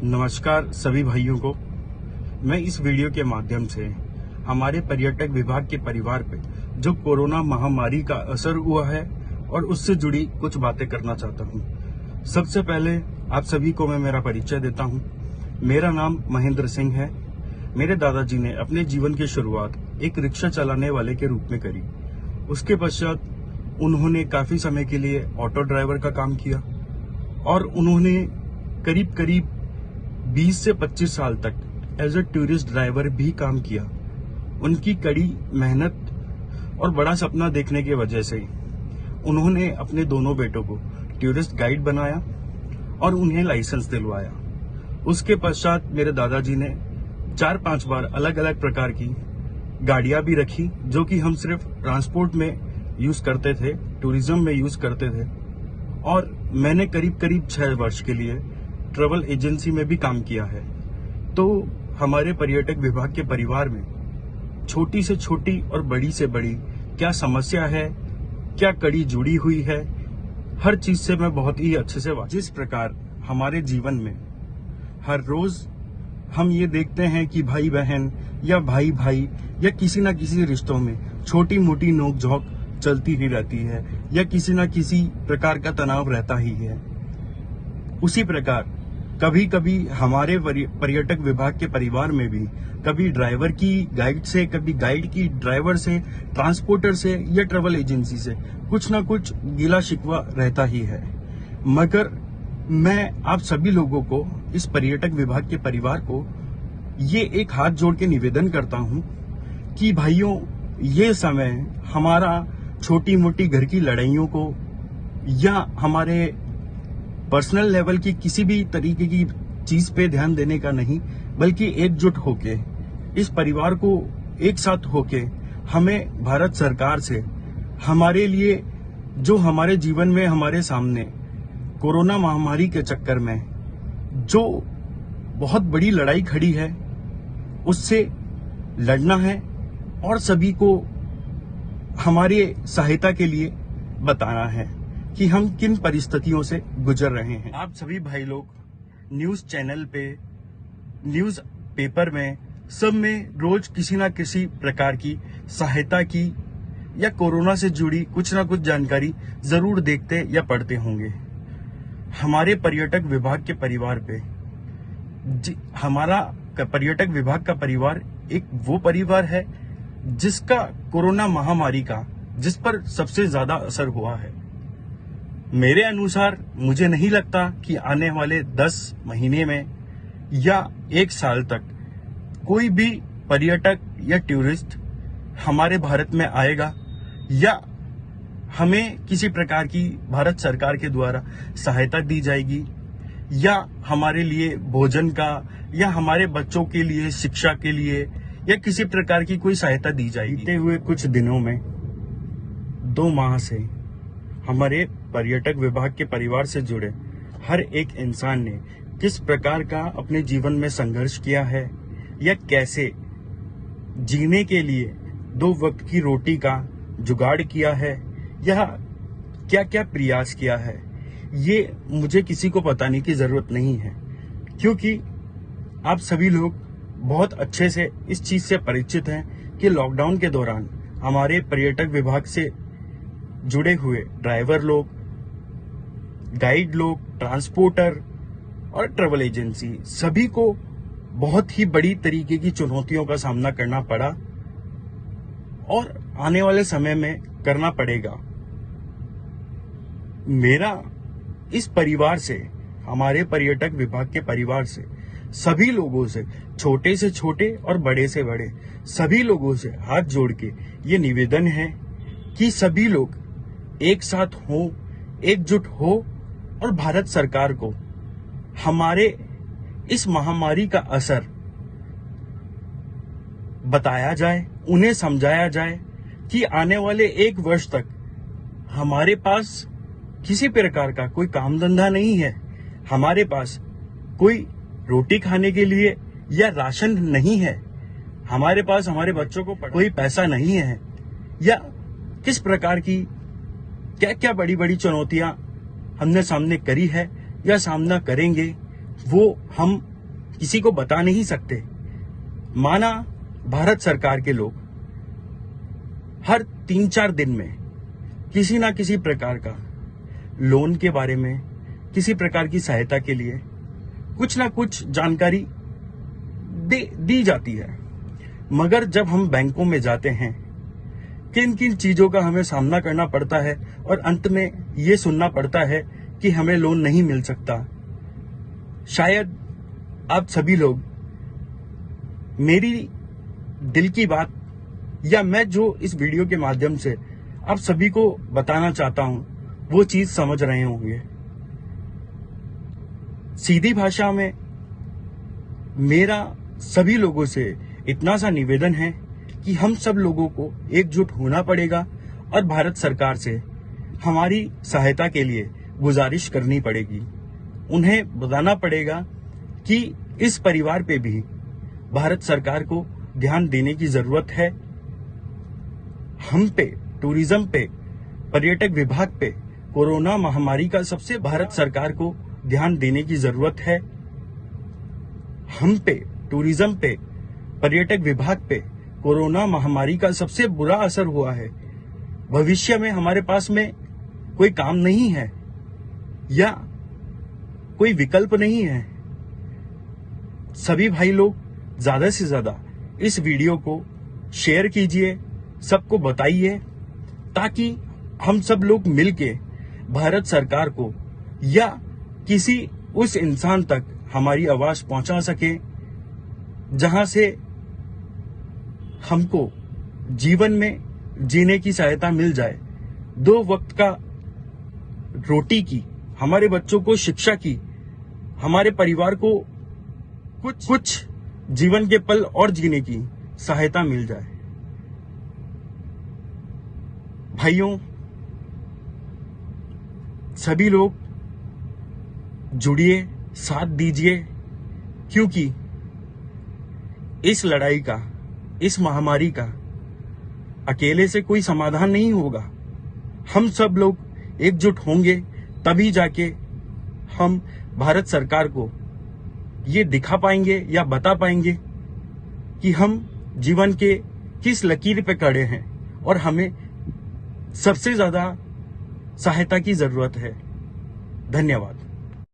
नमस्कार सभी भाइयों को। मैं इस वीडियो के माध्यम से हमारे पर्यटक विभाग के परिवार पे जो कोरोना महामारी का असर हुआ है और उससे जुड़ी कुछ बातें करना चाहता हूँ। सबसे पहले आप सभी को मैं मेरा परिचय देता हूँ। मेरा नाम महेंद्र सिंह है। मेरे दादाजी ने अपने जीवन की शुरुआत एक रिक्शा चलाने वाले के रूप में करी। उसके पश्चात उन्होंने काफी समय के लिए ऑटो ड्राइवर का काम किया और उन्होंने करीब करीब 20 से 25 साल तक एज ए टूरिस्ट ड्राइवर भी काम किया। उनकी कड़ी मेहनत और बड़ा सपना देखने की वजह से उन्होंने अपने दोनों बेटों को टूरिस्ट गाइड बनाया और उन्हें लाइसेंस दिलवाया। उसके पश्चात मेरे दादाजी ने 4-5 बार अलग अलग प्रकार की गाड़ियां भी रखी जो कि हम सिर्फ ट्रांसपोर्ट में यूज करते थे, टूरिज्म में यूज करते थे। और मैंने करीब करीब 6 वर्ष के लिए ट्रैवल एजेंसी में भी काम किया है। तो हमारे पर्यटक विभाग के परिवार में छोटी से छोटी और बड़ी से बड़ी क्या समस्या है, क्या कड़ी जुड़ी हुई है, हर चीज से मैं बहुत ही अच्छे से जिस प्रकार हमारे जीवन में हर रोज हम ये देखते हैं कि भाई बहन या भाई भाई या किसी न किसी रिश्तों में छोटी मोटी नोकझोंक चलती ही रहती है या किसी न किसी प्रकार का तनाव रहता ही है। उसी प्रकार कभी कभी हमारे पर्यटक विभाग के परिवार में भी कभी ड्राइवर की गाइड से, कभी गाइड की ड्राइवर से, ट्रांसपोर्टर से या ट्रैवल एजेंसी से कुछ ना कुछ गिला शिकवा रहता ही है। मगर मैं आप सभी लोगों को, इस पर्यटक विभाग के परिवार को ये एक हाथ जोड़ के निवेदन करता हूं कि भाइयों, ये समय हमारा छोटी मोटी घर की लड़ाइयों को या हमारे पर्सनल लेवल की किसी भी तरीके की चीज पे ध्यान देने का नहीं, बल्कि एकजुट होके इस परिवार को एक साथ होके हमें भारत सरकार से हमारे लिए जो हमारे जीवन में हमारे सामने कोरोना महामारी के चक्कर में जो बहुत बड़ी लड़ाई खड़ी है उससे लड़ना है और सभी को हमारे सहायता के लिए बताना है कि हम किन परिस्थितियों से गुजर रहे हैं। आप सभी भाई लोग न्यूज चैनल पे, न्यूज पेपर में, सब में रोज किसी ना किसी प्रकार की सहायता की या कोरोना से जुड़ी कुछ ना कुछ जानकारी जरूर देखते या पढ़ते होंगे। हमारे पर्यटक विभाग के परिवार पे हमारा पर्यटक विभाग का परिवार एक वो परिवार है जिसका कोरोना महामारी का जिस पर सबसे ज्यादा असर हुआ है। मेरे अनुसार मुझे नहीं लगता कि आने वाले 10 महीने में या 1 साल तक कोई भी पर्यटक या टूरिस्ट हमारे भारत में आएगा या हमें किसी प्रकार की भारत सरकार के द्वारा सहायता दी जाएगी या हमारे लिए भोजन का या हमारे बच्चों के लिए शिक्षा के लिए या किसी प्रकार की कोई सहायता दी जाएगी। बीते हुए कुछ दिनों में 2 माह से हमारे पर्यटक विभाग के परिवार से जुड़े हर एक इंसान ने किस प्रकार का अपने जीवन में संघर्ष किया है या कैसे जीने के लिए 2 वक्त की रोटी का जुगाड़ किया है या क्या क्या प्रयास किया है, ये मुझे किसी को बताने की जरूरत नहीं है, क्योंकि आप सभी लोग बहुत अच्छे से इस चीज से परिचित हैं कि लॉकडाउन के दौरान हमारे पर्यटक विभाग से जुड़े हुए ड्राइवर लोग, गाइड लोग, ट्रांसपोर्टर और ट्रैवल एजेंसी सभी को बहुत ही बड़ी तरीके की चुनौतियों का सामना करना पड़ा और आने वाले समय में करना पड़ेगा। मेरा इस परिवार से, हमारे पर्यटक विभाग के परिवार से, सभी लोगों से, छोटे से छोटे और बड़े से बड़े सभी लोगों से हाथ जोड़ के ये निवेदन है कि सभी लोग एक साथ हो, एकजुट हो और भारत सरकार को हमारे इस महामारी का असर बताया जाए, उन्हें समझाया जाए कि आने वाले 1 वर्ष तक हमारे पास किसी प्रकार का कोई काम धंधा नहीं है, हमारे पास कोई रोटी खाने के लिए या राशन नहीं है, हमारे पास हमारे बच्चों को कोई पैसा नहीं है, या किस प्रकार की क्या क्या बड़ी बड़ी चुनौतियां हमने सामने करी है या सामना करेंगे, वो हम किसी को बता नहीं सकते। माना भारत सरकार के लोग हर 3-4 दिन में किसी ना किसी प्रकार का लोन के बारे में, किसी प्रकार की सहायता के लिए कुछ ना कुछ जानकारी दी जाती है। मगर जब हम बैंकों में जाते हैं, किन किन चीजों का हमें सामना करना पड़ता है और अंत में ये सुनना पड़ता है कि हमें लोन नहीं मिल सकता। शायद आप सभी लोग मेरी दिल की बात या मैं जो इस वीडियो के माध्यम से आप सभी को बताना चाहता हूं वो चीज समझ रहे होंगे। सीधी भाषा में मेरा सभी लोगों से इतना सा निवेदन है कि हम सब लोगों को एकजुट होना पड़ेगा और भारत सरकार से हमारी सहायता के लिए गुजारिश करनी पड़ेगी। उन्हें बताना पड़ेगा कि इस परिवार पे भी भारत सरकार को ध्यान देने की जरूरत है। हम पे, टूरिज्म पे, पर्यटक विभाग पे कोरोना महामारी का सबसे भारत सरकार को ध्यान देने की जरूरत है। हम पे, टूरिज्म पे, पर्यटक विभाग पे कोरोना महामारी का सबसे बुरा असर हुआ है। भविष्य में हमारे पास में कोई काम नहीं है या कोई विकल्प नहीं है। सभी भाई लोग ज्यादा से ज्यादा इस वीडियो को शेयर कीजिए, सबको बताइए, ताकि हम सब लोग मिलके भारत सरकार को या किसी उस इंसान तक हमारी आवाज पहुंचा सके जहां से हमको जीवन में जीने की सहायता मिल जाए। 2 वक्त का रोटी की, हमारे बच्चों को शिक्षा की, हमारे परिवार को कुछ जीवन के पल और जीने की सहायता मिल जाए। भाइयों, सभी लोग जुड़िए, साथ दीजिए, क्योंकि इस लड़ाई का, इस महामारी का अकेले से कोई समाधान नहीं होगा। हम सब लोग एकजुट होंगे तभी जाके हम भारत सरकार को ये दिखा पाएंगे या बता पाएंगे कि हम जीवन के किस लकीर पे खड़े हैं और हमें सबसे ज्यादा सहायता की जरूरत है। धन्यवाद।